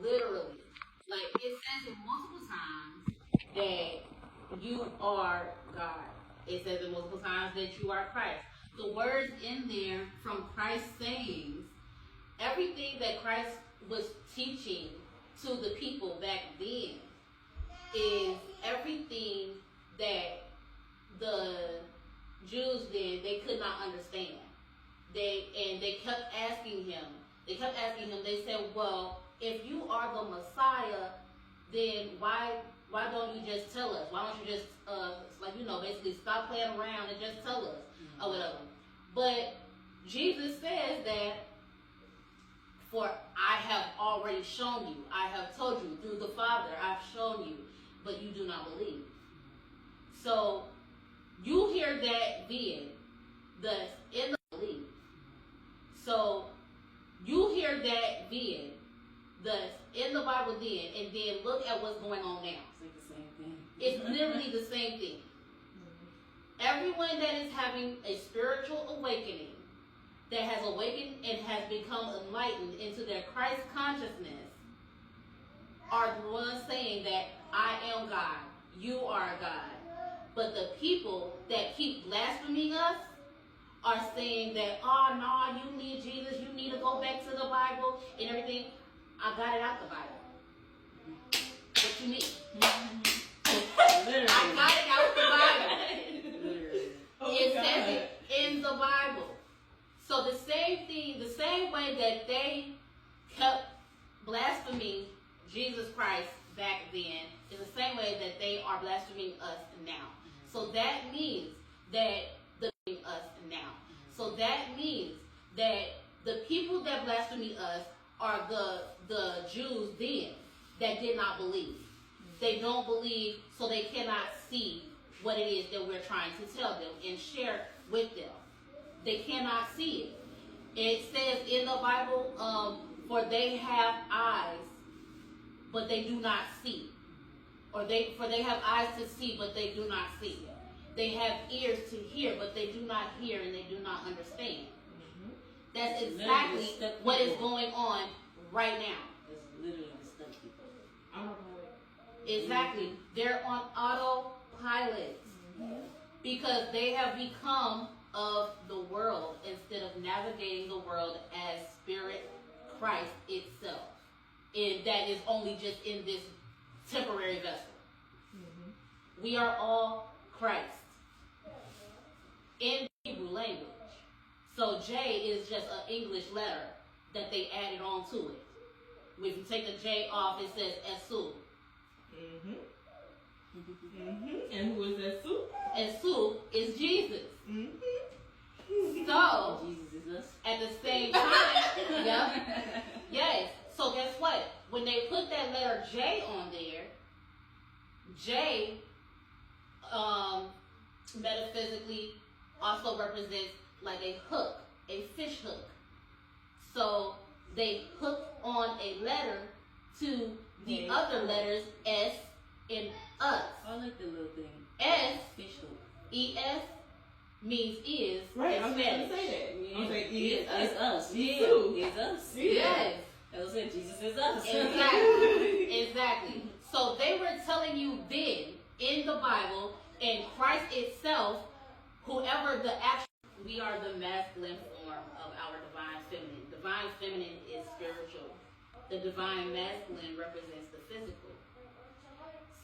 literally. Like, it says it multiple times that you are God. It says it multiple times that you are Christ. The words in there from Christ's sayings, everything that Christ was teaching to the people back then is everything that the Jews then they could not understand. They kept asking him. They said, "Well, if you are the Messiah, then why don't you just tell us? Why don't you just basically stop playing around and just tell us or whatever?" But Jesus says that, "For I have already shown you. I have told you through the Father. I've shown you, but you do not believe." So you hear that then, thus in the belief. So you hear that then, thus in the Bible then, and then look at what's going on now. It's like the same thing. It's literally the same thing. Everyone that is having a spiritual awakening, that has awakened and has become enlightened into their Christ consciousness, are the ones saying that I am God, you are God. But the people that keep blaspheming us are saying that, "Oh no, you need Jesus, you need to go back to the Bible and everything." I got it out the Bible. What you mean? I got it out the Bible. It says it in the Bible. So the same thing, the same way that they kept blaspheming Jesus Christ back then is the same way that they are blaspheming us now. So that means that that means that the people that blaspheme us are the Jews then that did not believe. They don't believe, so they cannot see what it is that we're trying to tell them and share with them. They cannot see it. It says in the Bible, for they have eyes, but they do not see. For they have eyes to see, but they do not see. They have ears to hear, but they do not hear and they do not understand. That's exactly what is going on right now. It's literally the stuck people. Exactly. They're on autopilot because they have become of the world instead of navigating the world as Spirit Christ itself. And that is only just in this temporary vessel. We are all Christ in Hebrew language. So J is just an English letter that they added on to it. If you take the J off, it says Esu. And who is Esu? Esu is Jesus. So, Jesus is us. at the same time, yes. So guess what? When they put that letter J on there, J metaphysically also represents like a hook, a fish hook. So they hook on a letter to the other letters S in us. I like the little thing. S, Fish hook. E-S means is. Right, in I'm going to Spanish. say that. I'm going to say It's us. Me Yeah, too. it's us. Yes. I was saying Jesus is us. Exactly. So they were telling you then in the Bible, in Christ itself, whoever the actual, we are the masculine form of our divine feminine. Divine feminine is spiritual. The divine masculine represents the physical.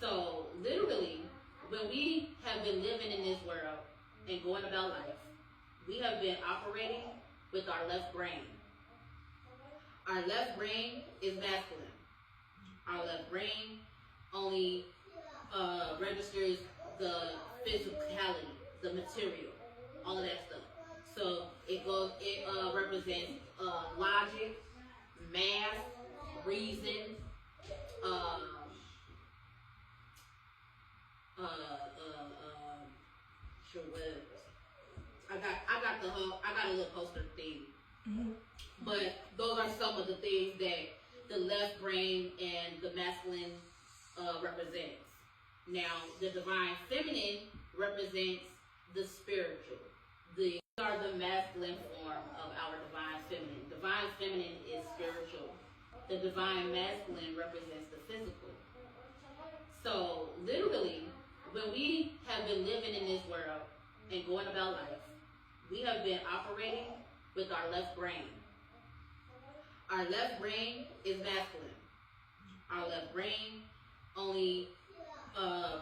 So literally, when we have been living in this world and going about life, we have been operating with our left brain. Our left brain is masculine. Our left brain only registers the physicality, the material, all of that stuff. So it represents logic, math, reason, I got a little poster thing. But those are some of the things that the left brain and the masculine represents. Now, the divine feminine represents the spiritual. These are the masculine form of our divine feminine. Divine feminine is spiritual. the divine masculine represents the physical. So literally, when we have been living in this world and going about life, we have been operating with our left brain. Our left brain is masculine. Our left brain only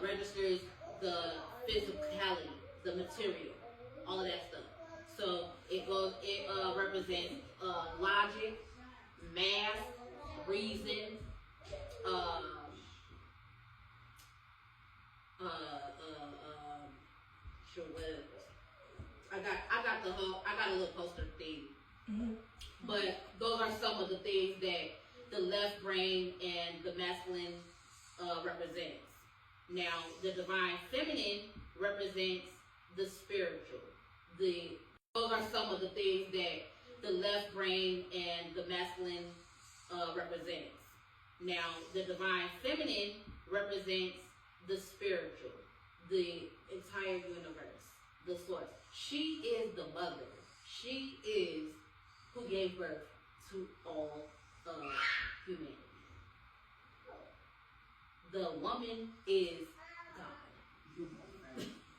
registers the physicality, the material, all of that stuff. So it represents logic, math, reason, sure, what else? I got a little poster thing. Mm-hmm. But those are some of the things that the left brain and the masculine represents. Now, the divine feminine represents the spiritual. Those are some of the things that the left brain and the masculine represents. Now, the divine feminine represents the spiritual, the entire universe, the source. She is the mother. She is who gave birth to all of humanity. The woman is God.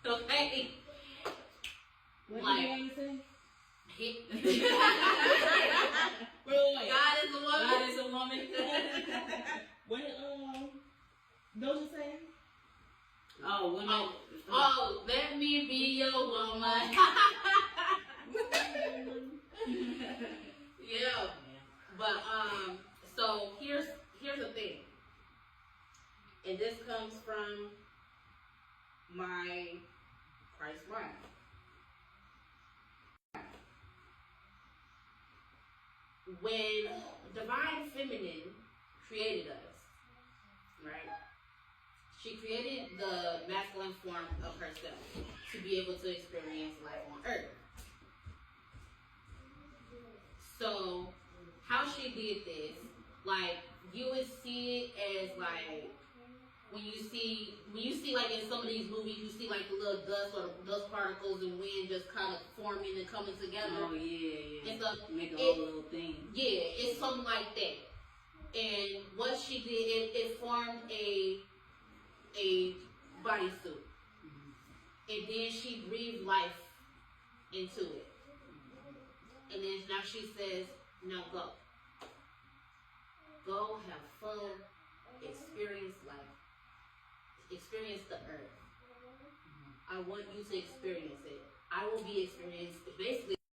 Okay? What like, did you say? God is a woman. God is a woman. What did Doja say? Oh, women. Oh, let me be your woman. Yeah. But so here's the thing. And this comes from my Christ mind. When divine feminine created us, right? She created the masculine form of herself to be able to experience life on earth. So how she did this, like, you would see it as like when you see like in some of these movies, you see like the little dust or dust particles and wind just kind of forming and coming together. Oh yeah. And stuff. Make a whole little thing. Yeah, it's something like that. And what she did, it formed a bodysuit. Mm-hmm. And then she breathed life into it. And then now she says, now go. Go have fun, experience life. Experience the earth. I want you to experience it. I will be experienced basically